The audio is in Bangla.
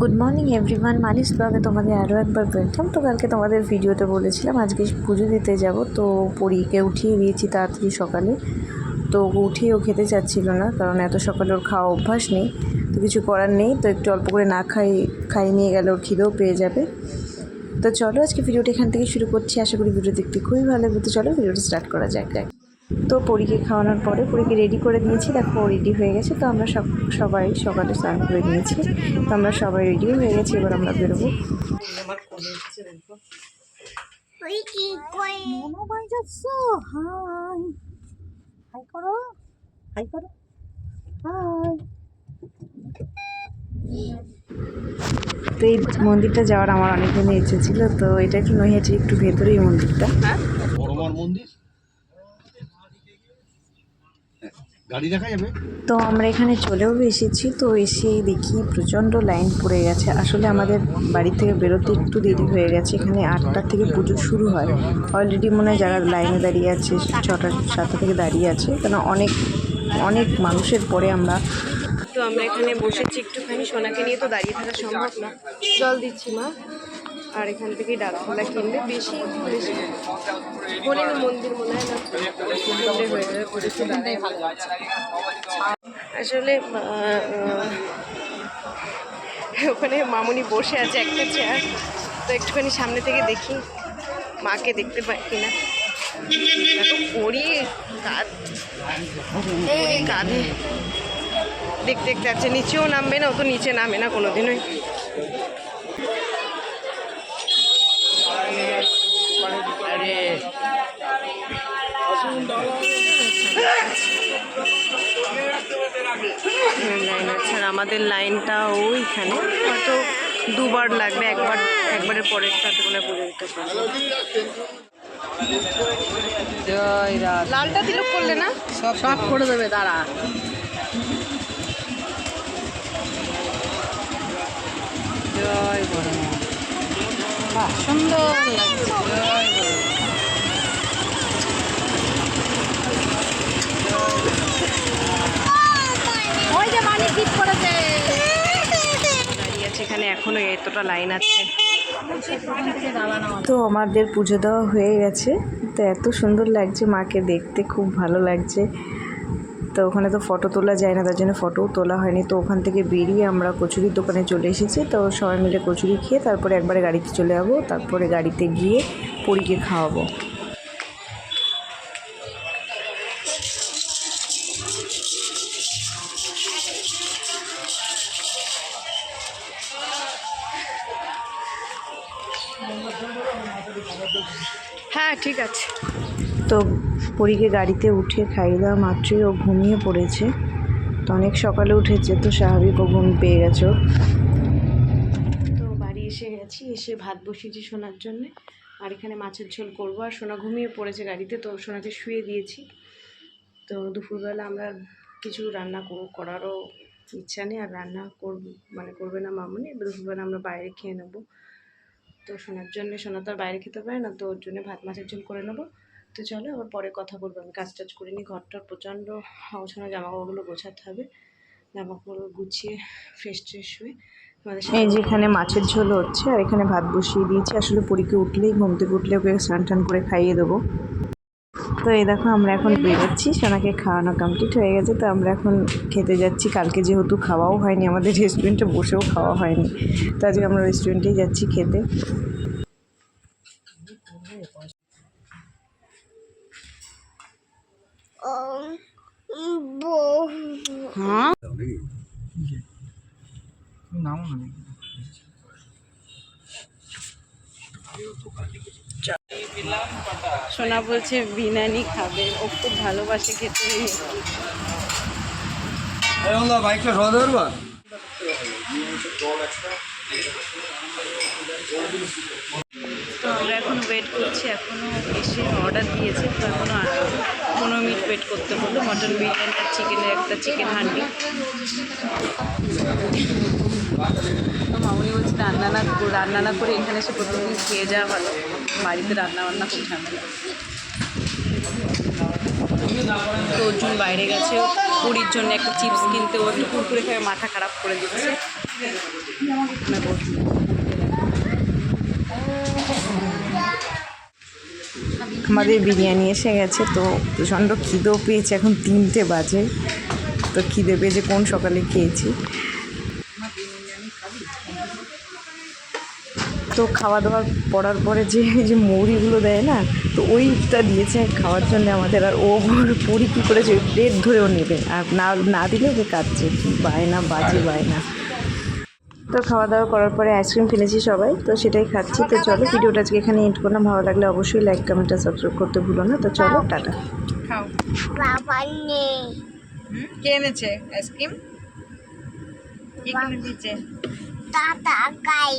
গুড মর্নিং এভরিওয়ান, মানিস ব্লগে তোমাদের আরও একবার ওয়েলকাম। তো কালকে তোমাদের ভিডিওতে বলেছিলাম আজকে পুজো দিতে যাব, তো পরীকে উঠিয়ে দিয়েছি তাড়াতাড়ি সকালে। তো উঠিয়েও খেতে চাচ্ছিল না, কারণ এত সকালে ওর খাওয়া অভ্যাস নেই, তো কিছু করার নেই। তো একটু অল্প করে না খাইয়ে নিয়ে গেলে ওর খিদেও পেয়ে যাবে। তো চলো আজকে ভিডিওটা এখান থেকে শুরু করছি, আশা করি ভিডিও দেখতে খুবই ভালো লাগবে। তো চলো ভিডিওটা স্টার্ট করা যাক। তো পরীকে খাওয়ানোর পরে পরীকে রেডি করে দিয়েছি, দেখো রেডি হয়ে গেছে। তো আমরা সবাই সকালে স্নান করে নিয়েছি, তো আমরা সবাই রেডিও হয়ে গেছি। এবার আমরা বেরোবো। তো এই মন্দিরটা যাওয়ার আমার অনেক দিনের ইচ্ছে ছিল। তো এটা একটু নৈহাটির একটু ভেতরেই মন্দিরটা। তো আমরা এখানে চলেও এসেছি। তো এসে দেখি প্রচণ্ড লাইন পড়ে গেছে। আসলে আমাদের বাড়ি থেকে বেরোতে একটু দেরি হয়ে গেছে। এখানে 8টার থেকে পুজো শুরু হয়। অলরেডি মনে হয় যারা লাইনে দাঁড়িয়ে আছে 6টা থেকে দাঁড়িয়ে আছে, কেন অনেক মানুষের পরে আমরা এখানে বসেছি একটুখানি। সোনাকে নিয়ে তো দাঁড়িয়ে থাকা সম্ভব না। জল দিচ্ছি মা, আর এখান থেকেই ডাকখোলা কিনবে। বেশি বলে মন্দির মনে হয় না, হয়ে যাবে। আসলে ওখানে মামুনি বসে আছে একটা চেয়ার, তো একটুখানি সামনে থেকে দেখি মাকে দেখতে পাই কিনা। করি কাঁধে দেখতে দেখতে আছে, নিচেও নামবে না, ও তো নিচে নামে না কোনোদিনই। লাইন আছে, আর আমাদের লাইনটা ওইখানে হয়তো দুবার লাগবে, একবারের পরের সাথে কোনো পুজো দিতে পারবে। লালটা তিলক করলে না, সব করে দেবে তারা। জয় বড় মা, সুন্দর লাগছে। জয় বড় এখানে এখনো এতটা লাইন আছে। তো আমাদের পুজো দেওয়া হয়ে গেছে। তো এত সুন্দর লাগছে মাকে দেখতে, খুব ভালো লাগছে। তো ওখানে তো ফটো তোলা যায় না, তার জন্য ফটোও তোলা হয়নি। তো ওখান থেকে বেরিয়ে আমরা কচুরির দোকানে চলে এসেছি। তো সবাই মিলে কচুরি খেয়ে তারপরে একবারে গাড়িতে চলে যাবো। তারপরে গাড়িতে গিয়ে পরীকে খাওয়াবো। হ্যাঁ ঠিক আছে। তো পরীকে গাড়িতে উঠে খাইয়ে দেওয়া মাত্রই ও ঘুমিয়ে পড়েছে। তো অনেক সকালে উঠেছে, তো স্বাভাবিক ও ঘুম পেয়ে গেছে। তো বাড়ি এসে গেছি, এসে ভাত বসিয়েছি সোনার জন্যে, আর এখানে মাছের ঝোল করবো। আর সোনা ঘুমিয়ে পড়েছে গাড়িতে, তো সোনাকে শুয়ে দিয়েছি। তো দুপুরবেলা আমরা কিছু রান্না করারও ইচ্ছা নেই, আর রান্না করবে না মামুনি। দুপুরবেলা আমরা বাইরে খেয়ে নেবো। তো সোনার জন্য, সোনা তো আর বাইরে খেতে পারে না, তো ওর জন্য ভাত মাছের ঝোল করে নেবো। তো চলো আবার পরে কথা বলবো। আমি কাজ টাজ করে নিই, ঘরটার প্রচণ্ড অগোছানো, জামাকাপড়গুলো গোছাতে হবে। জামাকাপড় গুছিয়ে ফ্রেশ হয়ে এই যেখানে মাছের ঝোল হচ্ছে, আর এখানে ভাত বসিয়ে দিয়েছি। আসলে পরীকে উঠলেই, ঘুম থেকে উঠলে ওকে স্নান টান করে খাইয়ে দেবো। তো এই দেখো আমরা এখন বেরোচ্ছি, সোনাকে খাওয়ানো কমপ্লিট হয়ে গেছে। তো আমরা এখন খেতে যাচ্ছি। কালকে যেহেতু খাওয়াও হয়নি, আমাদের রেস্টুরেন্টে বসেও খাওয়া হয়নি, তো আজকে আমরা রেস্টুরেন্টেই যাচ্ছি খেতে। হ্যাঁ সোনা বলছে বিরিয়ানি খাবে, ও খুব ভালোবাসে খেতে। তো আমরা এখন ওয়েট করছি, এখনও এসে অর্ডার দিয়েছে, তো এখনও 15 মিনিট ওয়েট করতে হলো। মটন বিরিয়ানি আর চিকেনের একটা চিকেন হান্ডি। তো মামুনি বলছে রান্না না করে এখানে এসে প্রতিদিন খেয়ে যাওয়া ভালো, বাড়িতে রান্নাবান্না খুব ঝামেলা। তো অর্জুন বাইরে গেছে পুরীর জন্য একটা চিপস কিনতে, ও একটু কুরকুরে খেয়ে মাথা খারাপ করে দিচ্ছে। আমাদের বিরিয়ানি এসে গেছে, তো প্রচণ্ড খিদেও পেয়েছে, এখন 3টে বাজে। তো খিদে পেয়েছে, কোন সকালে খেয়েছি। তো খাওয়া দাওয়া পড়ার পরে যে এই যে মৌরিগুলো দেয় না, তো ওইটা দিয়েছে খাওয়ার জন্য আমাদের। আর ও পরি কী করেছে, ওই প্লেট ধরেও নেবে, আর না দিলে ওকে কাটছে। বায়না, বাজে বায়না। তো খাওয়া দাওয়া করার পরে আইসক্রিম কিনেছি সবাই, তো সেটাই খাচ্ছি। তো চলো, ভিডিওটা আজকে এখানে এন্ড করলাম। ভালো লাগলে অবশ্যই লাইক, কমেন্ট আর সাবস্ক্রাইব করতে ভুলো না। তো চলো, টাটা। খাও। কে এনেছে আইসক্রিম? কে কিনে দিয়েছে? টাটা গাই।